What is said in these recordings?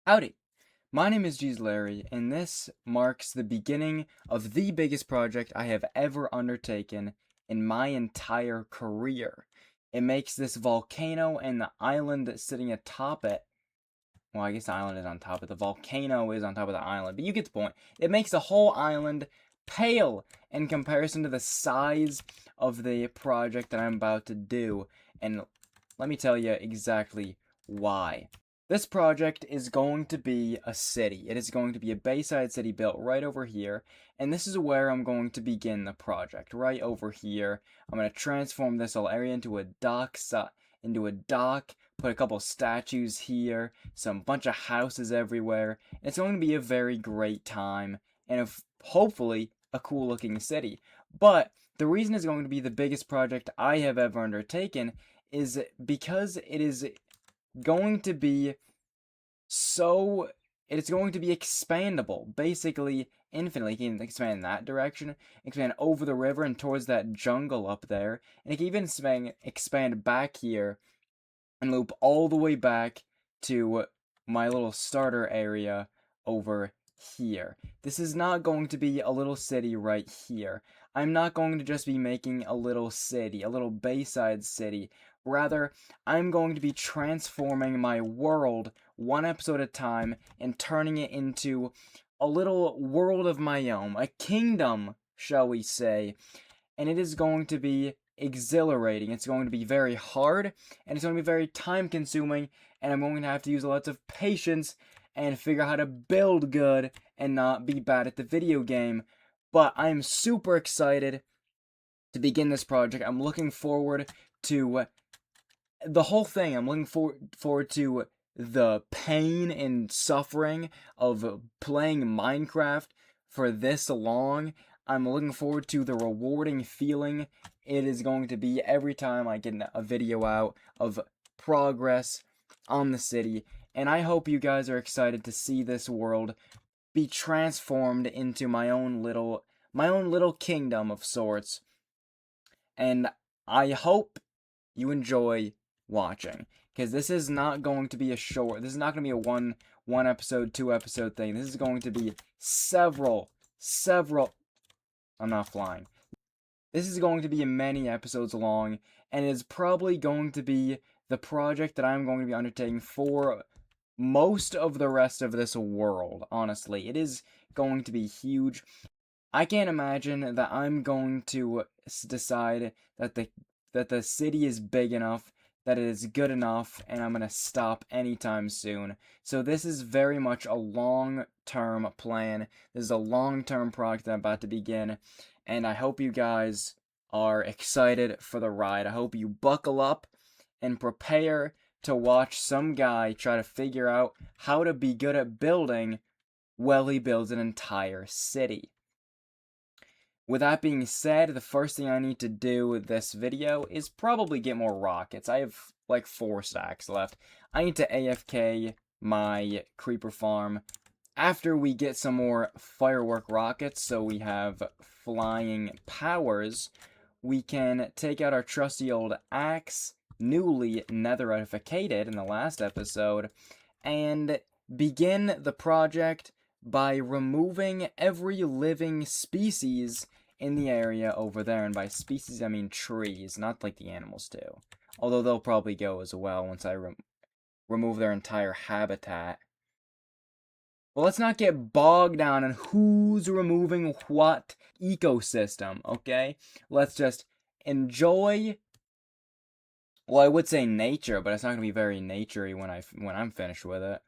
Howdy, my name is Jeez Larry, and this marks the beginning of the biggest project I have ever undertaken in my entire career. It makes this volcano and the island that's sitting atop it. Well, I guess the island is on top of the volcano is on top of the island, but you get the point. It makes the whole island pale in comparison to the size of the project that I'm about to do, and let me tell you exactly why. This project is going to be a city. It is going to be a bayside city built right over here, and this is where I'm going to begin the project, right over here. I'm going to transform this whole area into a dock, put a couple statues here, some bunch of houses everywhere. It's going to be a very great time, and hopefully a cool looking city. But the reason it's going to be the biggest project I have ever undertaken is because it is going to be so it's going to be expandable, basically infinitely. You can expand in that direction, expand over the river and towards that jungle up there, and it can even expand back here and loop all the way back to my little starter area over here. This is not going to be a little city right here. I'm not going to just be making a little city, a little bayside city. Rather, I'm going to be transforming my world one episode at a time and turning it into a little world of my own, a kingdom, shall we say. And it is going to be exhilarating. It's going to be very hard, and it's going to be very time consuming, and I'm going to have to use lots of patience and figure out how to build good and not be bad at the video game. But I'm super excited to begin this project. I'm looking forward to the whole thing. I'm looking forward to the pain and suffering of playing Minecraft for this long. I'm looking forward to the rewarding feeling it is going to be every time I get a video out of progress on the city. And I hope you guys are excited to see this world be transformed into my own little kingdom of sorts. And I hope you enjoy watching, because this is not going to be a short. This is not going to be a one episode, 2 episode thing. This is going to be several. I'm not flying. This is going to be many episodes long, and it is probably going to be the project that I'm going to be undertaking for most of the rest of this world. Honestly, it is going to be huge. I can't imagine that I'm going to decide that the city is big enough, that it is good enough, and I'm gonna stop anytime soon. So this is very much a long-term plan. This is a long-term project that I'm about to begin, and I hope you guys are excited for the ride. I hope you buckle up and prepare to watch some guy try to figure out how to be good at building while he builds an entire city. With that being said, the first thing I need to do with this video is probably get more rockets. I have like 4 stacks left. I need to AFK my creeper farm after we get some more firework rockets, so we have flying powers. We can take out our trusty old axe, newly netheritificated in the last episode, and begin the project by removing every living species in the area over there. And by species, I mean trees, not like the animals do. Although they'll probably go as well once I remove their entire habitat. Well, let's not get bogged down in who's removing what ecosystem, okay? Let's just enjoy. Well, I would say nature, but it's not gonna be very naturey when I'm finished with it.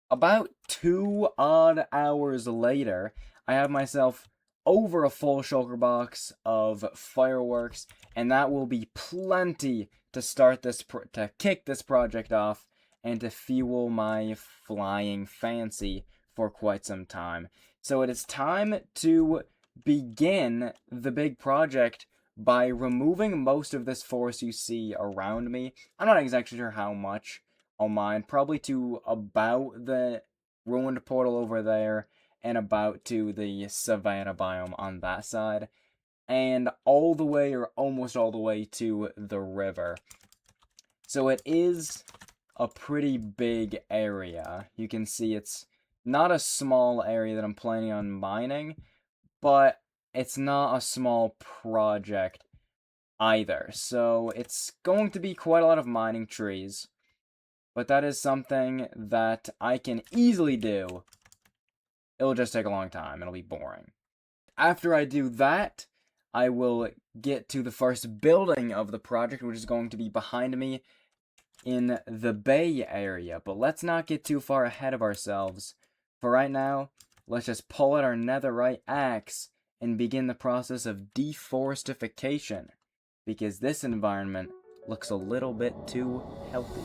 About 2 odd hours later, I have myself over a full shulker box of fireworks, and that will be plenty to start to kick this project off and to fuel my flying fancy for quite some time. So it is time to begin the big project by removing most of this forest you see around me. I'm not exactly sure how much I'll mine, probably to about the ruined portal over there and about to the savanna biome on that side, and all the way or almost all the way to the river. So it is a pretty big area. You can see it's not a small area that I'm planning on mining, but it's not a small project either. So it's going to be quite a lot of mining trees, but that is something that I can easily do. It'll just take a long time. It'll be boring. After I do that, I will get to the first building of the project, which is going to be behind me in the Bay Area. But let's not get too far ahead of ourselves. For right now, let's just pull out our netherite axe and begin the process of deforestification, because this environment looks a little bit too healthy.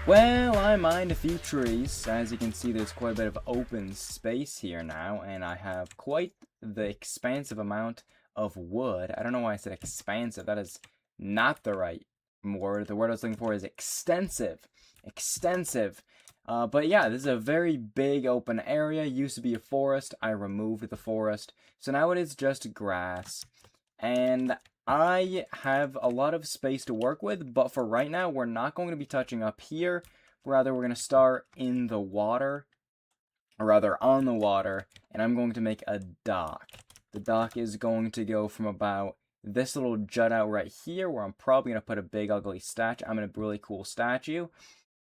Well, I mined a few trees. As you can see, there's quite a bit of open space here now, and I have quite the expansive amount of wood. I don't know why I said expansive. That is not the right word. The word I was looking for is extensive. Extensive. But yeah, this is a very big open area. It used to be a forest. I removed the forest. So now it is just grass. And I have a lot of space to work with, but for right now, we're not going to be touching up here. Rather, we're going to start in the water, or rather on the water, and I'm going to make a dock. The dock is going to go from about this little jut out right here, where I'm probably going to put a big ugly statue. I'm going to really cool statue,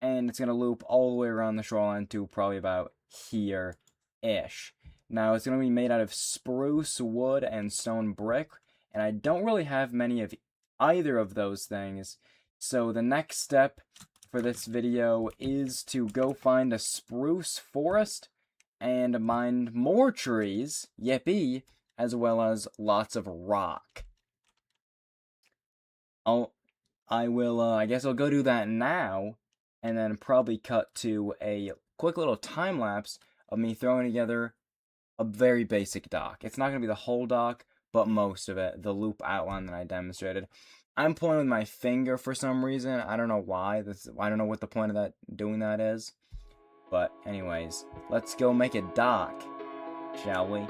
and it's going to loop all the way around the shoreline to probably about here-ish. Now, it's going to be made out of spruce, wood, and stone brick, and I don't really have many of either of those things. So the next step for this video is to go find a spruce forest and mine more trees, yippee, as well as lots of rock. I guess I'll go do that now, and then probably cut to a quick little time lapse of me throwing together a very basic dock. It's not going to be the whole dock, but most of it, the loop outline that I demonstrated. I'm pointing with my finger for some reason. I don't know why. I don't know what the point of doing that is. But anyways, let's go make a dock, shall we?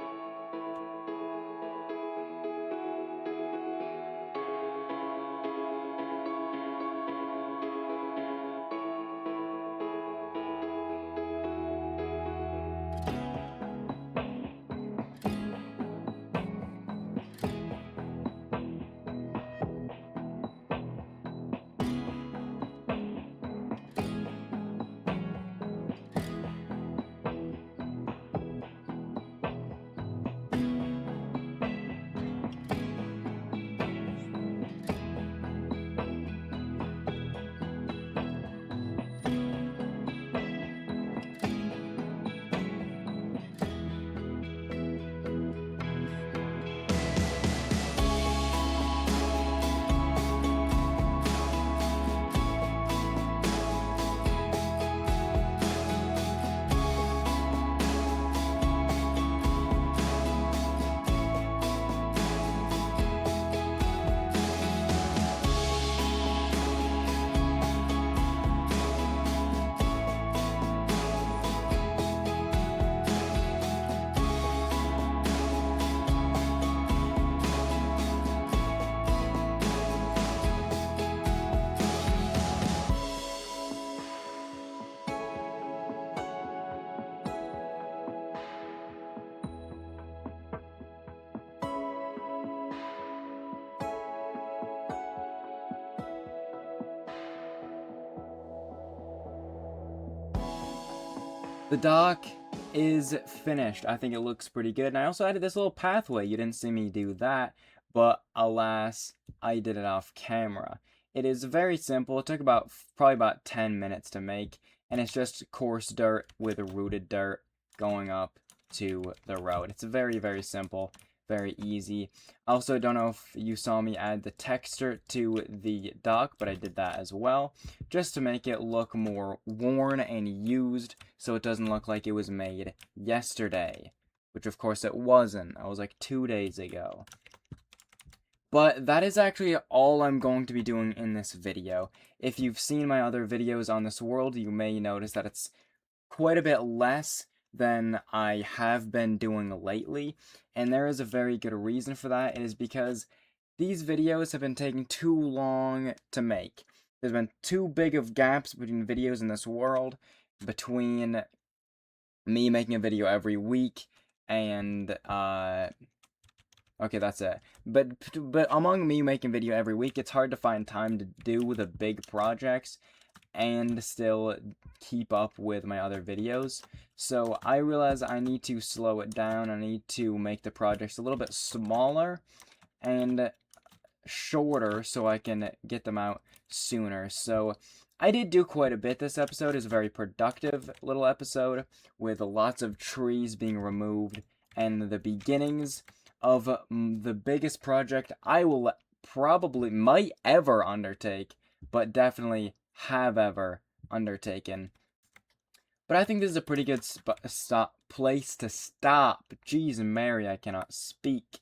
The dock is finished. I think it looks pretty good. And I also added this little pathway. You didn't see me do that, but alas, I did it off camera. It is very simple. It took probably about 10 minutes to make, and it's just coarse dirt with rooted dirt going up to the road. It's very, very simple, very easy. I also don't know if you saw me add the texture to the dock, but I did that as well, just to make it look more worn and used, so it doesn't look like it was made yesterday, which of course it wasn't. That was like 2 days ago. But that is actually all I'm going to be doing in this video. If you've seen my other videos on this world, you may notice that it's quite a bit less than I have been doing lately, and there is a very good reason for that. It is because these videos have been taking too long to make. There's been too big of gaps between videos in this world, between me making a video every week and okay, that's it. But among me making video every week, it's hard to find time to do the big projects and still keep up with my other videos. So I realize I need to slow it down. I need to make the projects a little bit smaller and shorter so I can get them out sooner. So I did do quite a bit this episode. It's a very productive little episode with lots of trees being removed and the beginnings of the biggest project I will might ever undertake, but definitely have ever undertaken. But I think this is a pretty good place to stop. Jeez Mary, I cannot speak.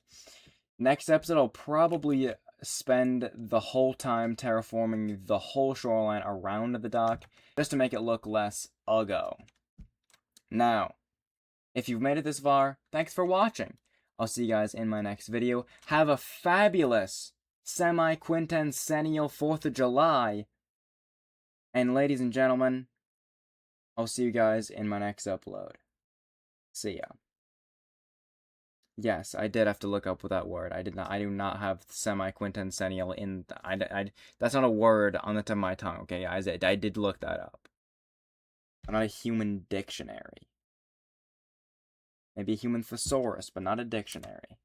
Next episode, I'll probably spend the whole time terraforming the whole shoreline around the dock, just to make it look less uggo. Now, if you've made it this far, thanks for watching. I'll see you guys in my next video. Have a fabulous semi-quintennial 4th of July. And ladies and gentlemen, I'll see you guys in my next upload. See ya. Yes, I did have to look up that word. I do not have semi-quintennial in. That's not a word on the tip of my tongue. Okay, I did look that up. I'm not a human dictionary. Maybe a human thesaurus, but not a dictionary.